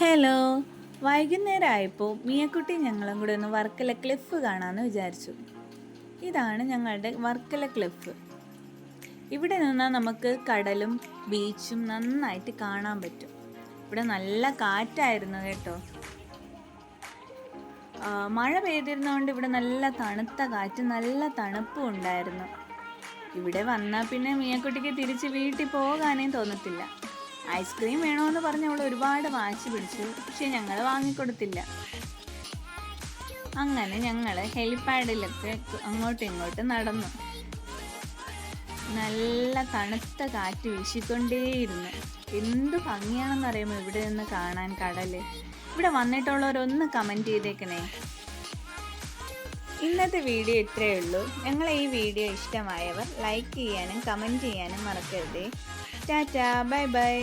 Hello, വൈകുന്നേരമായപ്പോൾ മിയക്കുട്ടി ഞങ്ങളും കൂടെ ഒന്ന് വർക്കല ക്ലിഫ് കാണാമെന്ന് വിചാരിച്ചു. ഇതാണ് ഞങ്ങളുടെ വർക്കല ക്ലിഫ്. ഇവിടെ നിന്നാൽ നമുക്ക് കടലും ബീച്ചും നന്നായിട്ട് കാണാൻ പറ്റും. ഇവിടെ നല്ല കാറ്റായിരുന്നു കേട്ടോ. മഴ പെയ്തിരുന്നതുകൊണ്ട് ഇവിടെ നല്ല തണുത്ത കാറ്റ്, നല്ല തണുപ്പും ഉണ്ടായിരുന്നു. ഇവിടെ വന്നാൽ പിന്നെ മിയക്കുട്ടിക്ക് തിരിച്ച് വീട്ടിൽ പോകാനേ തോന്നത്തില്ല. ഐസ്ക്രീം വേണമെന്ന് പറഞ്ഞ് അവൾ ഒരുപാട് വാശി പിടിച്ചു, പക്ഷെ ഞങ്ങൾ വാങ്ങിക്കൊടുത്തില്ല. അങ്ങനെ ഞങ്ങൾ ഹെലിപ്പാഡിലൊക്കെ അങ്ങോട്ടും ഇങ്ങോട്ടും നടന്നു. നല്ല തണുത്ത കാറ്റ് വീശിക്കൊണ്ടേയിരുന്നു. എന്ത് ഭംഗിയാണെന്നറിയുമോ ഇവിടെ നിന്ന് കാണാൻ കടല്. ഇവിടെ വന്നിട്ടുള്ളവരൊന്ന് കമൻറ്റ് ചെയ്തേക്കണേ. ഇന്നത്തെ വീഡിയോ ഇത്രയേ ഉള്ളൂ. ഞങ്ങളെ ഈ വീഡിയോ ഇഷ്ടമായവർ ലൈക്ക് ചെയ്യാനും കമൻറ്റ് ചെയ്യാനും മറക്കരുതേ. Tata, bye bye.